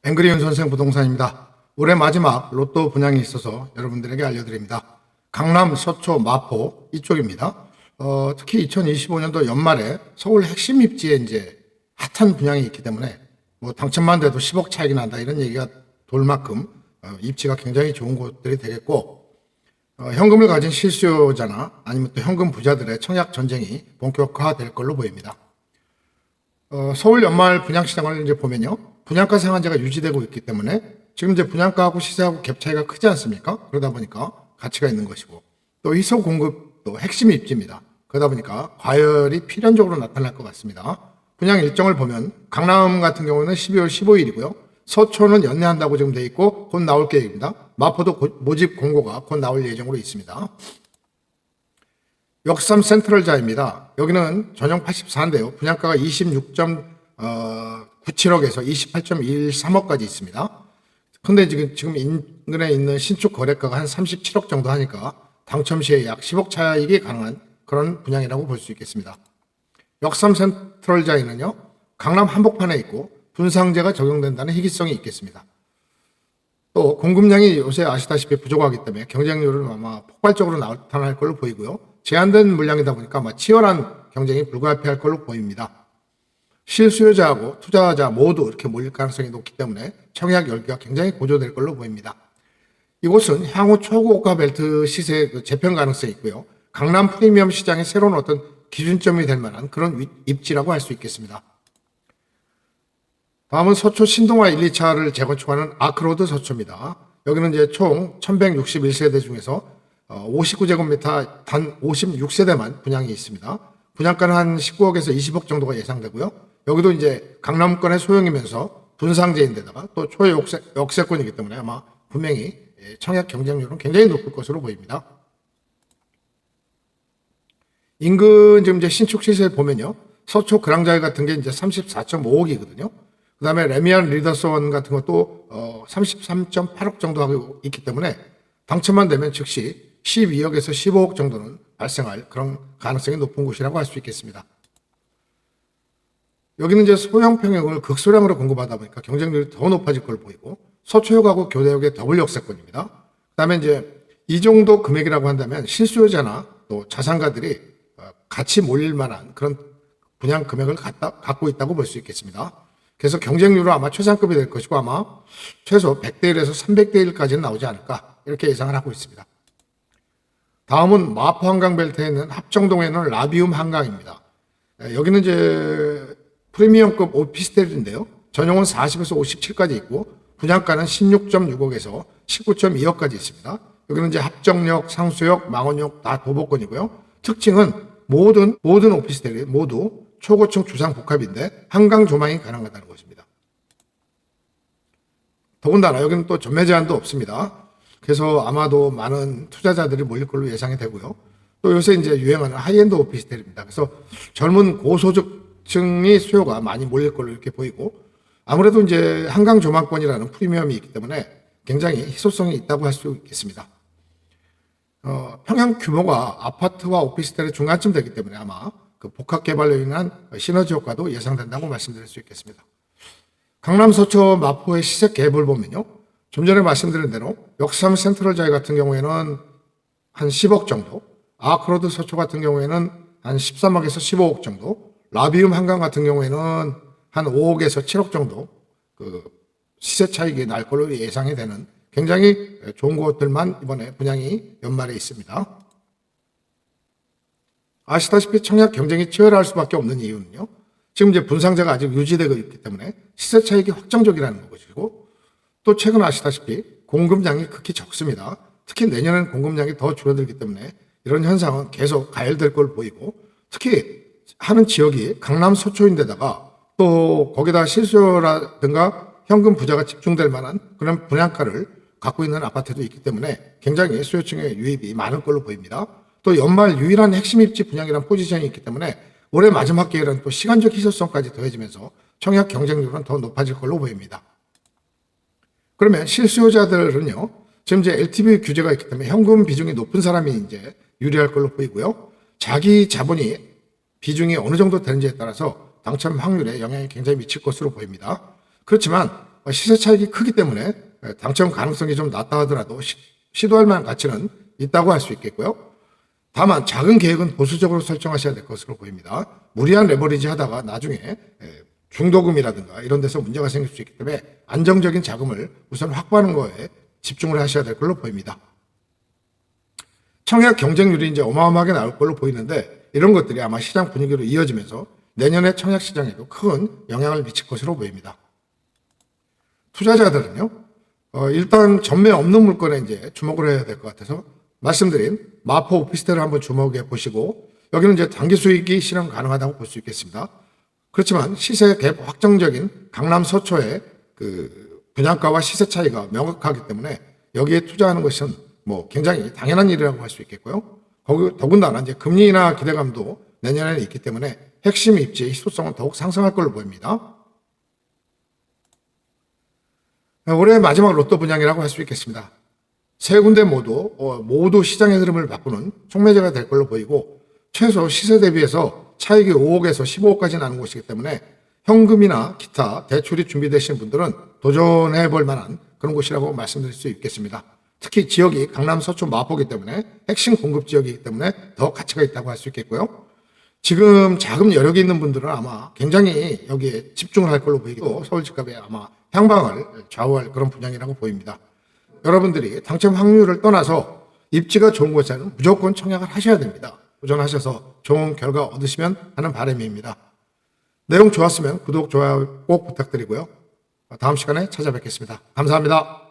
앵그리윤 선생 부동산입니다. 올해 마지막 로또 분양이 있어서 여러분들에게 알려드립니다. 강남, 서초, 마포 이쪽입니다. 특히 2025년도 연말에 서울 핵심 입지에 이제 핫한 분양이 있기 때문에 뭐 당첨만 돼도 10억 차익이 난다 이런 얘기가 돌 만큼 입지가 굉장히 좋은 곳들이 되겠고, 현금을 가진 실수요자나 아니면 또 현금 부자들의 청약 전쟁이 본격화될 걸로 보입니다. 서울 연말 분양시장을 이제 보면요, 분양가 상한제가 유지되고 있기 때문에 지금 이제 분양가하고 시세하고 갭 차이가 크지 않습니까? 그러다 보니까 가치가 있는 것이고, 또 희소 공급도 핵심 입지입니다. 그러다 보니까 과열이 필연적으로 나타날 것 같습니다. 분양 일정을 보면 강남 같은 경우는 12월 15일이고요. 서초는 연내한다고 지금 돼 있고 곧 나올 계획입니다. 마포도 모집 공고가 곧 나올 예정으로 있습니다. 역삼 센트럴자입니다. 여기는 전용 84인데요. 분양가가 26.97억에서 28.13억까지 있습니다. 근데 지금 인근에 있는 신축 거래가가 한 37억 정도 하니까 당첨 시에 약 10억 차익이 가능한 그런 분양이라고 볼 수 있겠습니다. 역삼 센트럴자에는요, 강남 한복판에 있고 분상제가 적용된다는 희귀성이 있겠습니다. 또 공급량이 요새 아시다시피 부족하기 때문에 경쟁률은 아마 폭발적으로 나타날 걸로 보이고요. 제한된 물량이다 보니까 아마 치열한 경쟁이 불가피할 걸로 보입니다. 실수요자하고 투자자 모두 이렇게 몰릴 가능성이 높기 때문에 청약 열기가 굉장히 고조될 걸로 보입니다. 이곳은 향후 초고가 벨트 시세 재편 가능성이 있고요. 강남 프리미엄 시장의 새로운 어떤 기준점이 될 만한 그런 입지라고 할 수 있겠습니다. 다음은 서초 신동아 1, 2차를 재건축하는 아크로드 서초입니다. 여기는 이제 총 1161세대 중에서 59제곱미터 단 56세대만 분양이 있습니다. 분양가는 한 19억에서 20억 정도가 예상되고요. 여기도 이제 강남권의 소형이면서 분상제인데다가 또 초역세권이기 때문에 아마 분명히 청약 경쟁률은 굉장히 높을 것으로 보입니다. 인근 지금 이제 신축 시세 보면요, 서초 그랑자이 같은 게 이제 34.5억이거든요. 그 다음에 레미안 리더스원 같은 것도 33.8억 정도 하고 있기 때문에 당첨만 되면 즉시 12억에서 15억 정도는 발생할 그런 가능성이 높은 곳이라고 할 수 있겠습니다. 여기는 이제 소형 평형을 극소량으로 공급하다 보니까 경쟁률이 더 높아질 걸 보이고, 서초역하고 교대역의 더블 역세권입니다. 그 다음에 이제 이 정도 금액이라고 한다면 실수요자나 또 자산가들이 같이 몰릴 만한 그런 분양 금액을 갖고 있다고 볼 수 있겠습니다. 그래서 경쟁률은 아마 최상급이 될 것이고 아마 최소 100대 1에서 300대 1까지는 나오지 않을까 이렇게 예상을 하고 있습니다. 다음은 마포 한강벨트에 있는 합정동에 있는 라비움 한강입니다. 여기는 이제 프리미엄급 오피스텔인데요. 전용은 40에서 57까지 있고 분양가는 16.6억에서 19.2억까지 있습니다. 여기는 이제 합정역, 상수역, 망원역 다 도보권이고요. 특징은 모든 오피스텔이 모두 초고층 주상 복합인데 한강 조망이 가능하다는 것입니다. 더군다나 여기는 또 전매 제한도 없습니다. 그래서 아마도 많은 투자자들이 몰릴 걸로 예상이 되고요. 또 요새 이제 유행하는 하이엔드 오피스텔입니다. 그래서 젊은 고소득층이 수요가 많이 몰릴 걸로 이렇게 보이고, 아무래도 이제 한강 조망권이라는 프리미엄이 있기 때문에 굉장히 희소성이 있다고 할 수 있겠습니다. 평양 규모가 아파트와 오피스텔의 중간쯤 되기 때문에 아마 그 복합 개발로 인한 시너지 효과도 예상된다고 말씀드릴 수 있겠습니다. 강남, 서초, 마포의 시세 갭을 보면요, 좀 전에 말씀드린 대로 역삼 센트럴자이 같은 경우에는 한 10억 정도, 아크로드 서초 같은 경우에는 한 13억에서 15억 정도, 라비움 한강 같은 경우에는 한 5억에서 7억 정도 그 시세 차익이 날 걸로 예상이 되는 굉장히 좋은 곳들만 이번에 분양이 연말에 있습니다. 아시다시피 청약 경쟁이 치열할 수밖에 없는 이유는요, 지금 이제 분상제가 아직 유지되고 있기 때문에 시세 차익이 확정적이라는 것이고, 또 최근 아시다시피 공급량이 극히 적습니다. 특히 내년에는 공급량이 더 줄어들기 때문에 이런 현상은 계속 가열될 걸 보이고, 특히 하는 지역이 강남 서초인데다가 또 거기다 실수요라든가 현금 부자가 집중될 만한 그런 분양가를 갖고 있는 아파트도 있기 때문에 굉장히 수요층의 유입이 많을 걸로 보입니다. 또 연말 유일한 핵심 입지 분양이라는 포지션이 있기 때문에 올해 마지막 기회는 또 시간적 희소성까지 더해지면서 청약 경쟁률은 더 높아질 걸로 보입니다. 그러면 실수요자들은요, 지금 이제 LTV 규제가 있기 때문에 현금 비중이 높은 사람이 이제 유리할 걸로 보이고요. 자기 자본이 비중이 어느 정도 되는지에 따라서 당첨 확률에 영향이 굉장히 미칠 것으로 보입니다. 그렇지만 시세 차익이 크기 때문에 당첨 가능성이 좀 낮다 하더라도 시도할 만한 가치는 있다고 할 수 있겠고요. 다만 작은 계획은 보수적으로 설정하셔야 될 것으로 보입니다. 무리한 레버리지 하다가 나중에 중도금이라든가 이런 데서 문제가 생길 수 있기 때문에 안정적인 자금을 우선 확보하는 거에 집중을 하셔야 될 걸로 보입니다. 청약 경쟁률이 이제 어마어마하게 나올 걸로 보이는데 이런 것들이 아마 시장 분위기로 이어지면서 내년에 청약 시장에도 큰 영향을 미칠 것으로 보입니다. 투자자들은요, 일단 전매 없는 물건에 이제 주목을 해야 될 것 같아서 말씀드린 마포 오피스텔을 한번 주목해 보시고 여기는 이제 단기 수익이 실현 가능하다고 볼 수 있겠습니다. 그렇지만 시세 갭 확정적인 강남 서초의 그 분양가와 시세 차이가 명확하기 때문에 여기에 투자하는 것은 뭐 굉장히 당연한 일이라고 할 수 있겠고요. 더군다나 이제 금리나 기대감도 내년에는 있기 때문에 핵심 입지의 희소성은 더욱 상승할 걸로 보입니다. 올해 마지막 로또 분양이라고 할 수 있겠습니다. 세 군데 모두 시장의 흐름을 바꾸는 촉매제가 될 걸로 보이고 최소 시세 대비해서 차익이 5억에서 15억까지 나는 곳이기 때문에 현금이나 기타 대출이 준비되신 분들은 도전해 볼 만한 그런 곳이라고 말씀드릴 수 있겠습니다. 특히 지역이 강남 서초 마포이기 때문에 핵심 공급 지역이기 때문에 더 가치가 있다고 할 수 있겠고요. 지금 자금 여력이 있는 분들은 아마 굉장히 여기에 집중을 할 걸로 보이고 서울 집값에 아마 향방을 좌우할 그런 분양이라고 보입니다. 여러분들이 당첨 확률을 떠나서 입지가 좋은 곳에는 무조건 청약을 하셔야 됩니다. 도전하셔서 좋은 결과 얻으시면 하는 바람입니다. 내용 좋았으면 구독, 좋아요 꼭 부탁드리고요. 다음 시간에 찾아뵙겠습니다. 감사합니다.